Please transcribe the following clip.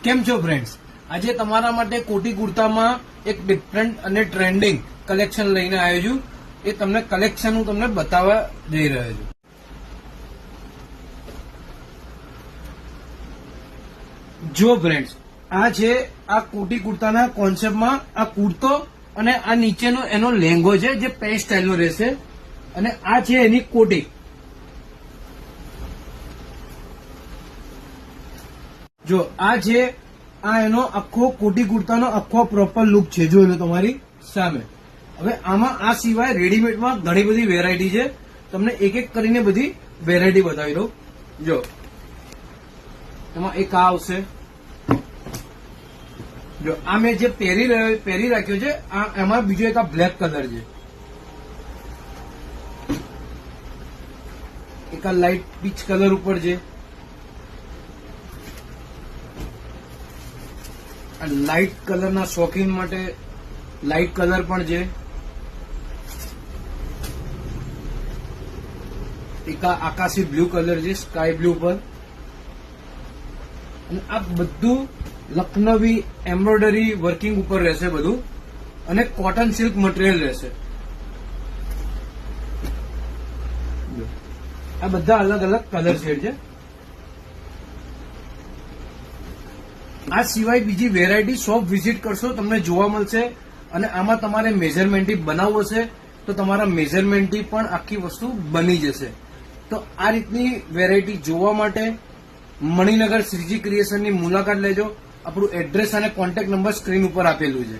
કેમ છો ફ્રેન્ડ્સ? આજે તમારા માટે કોટી કુર્તામાં એક ડિફરન્ટ અને ટ્રેન્ડિંગ કલેક્શન લઈને આવ્યો છું. એ તમને કલેક્શન હું તમને બતાવવા જઈ રહ્યો છું. જો ફ્રેન્ડ્સ, આ છે આ કોટી કુર્તાના કોન્સેપ્ટમાં આ કુર્તો અને આ નીચેનો એનો લેંગો છે જે પેન્ટ સ્ટાઇલનો રહેશે અને આ છે એની કોટી. જો આ છે આ એનો આખો કોટી કુર્તાનો આખો પ્રોપર લુક છે, જોઈ લો તમારી સામે. હવે આમાં આ સિવાય રેડીમેડમાં ઘણી બધી વેરાયટી છે. તમને એક એક કરીને બધી વેરાયટી બતાવી દઉં. જો એમાં એક આ આવશે. જો આ મેં જે પહેરી રાખ્યો છે આ એમાં બીજો એક આ બ્લેક કલર છે. એક આ લાઇટ પીચ કલર ઉપર છે. લાઇટ કલરના શોખીન માટે લાઇટ કલર પણ છે. એક આ આકાશી બ્લુ કલર છે, સ્કાય બ્લુ પર. અને આ બધું લખનવી એમ્બ્રોઇડરી વર્કિંગ ઉપર રહેશે બધું, અને કોટન સિલ્ક મટીરિયલ રહેશે. આ બધા અલગ અલગ કલર શેડ છે. આ સિવાય બીજી વેરાયટી શોપ વિઝિટ કરશો તમને જોવા મળશે. અને આમાં તમારે મેઝરમેન્ટથી બનાવવું હશે તો તમારા મેઝરમેન્ટથી પણ આખી વસ્તુ બની જશે. તો આ રીતની વેરાયટી જોવા માટે મણિનગર શ્રીજી ક્રિએશનની મુલાકાત લેજો. આપણું એડ્રેસ અને કોન્ટેક્ટ નંબર સ્ક્રીન ઉપર આપેલું છે.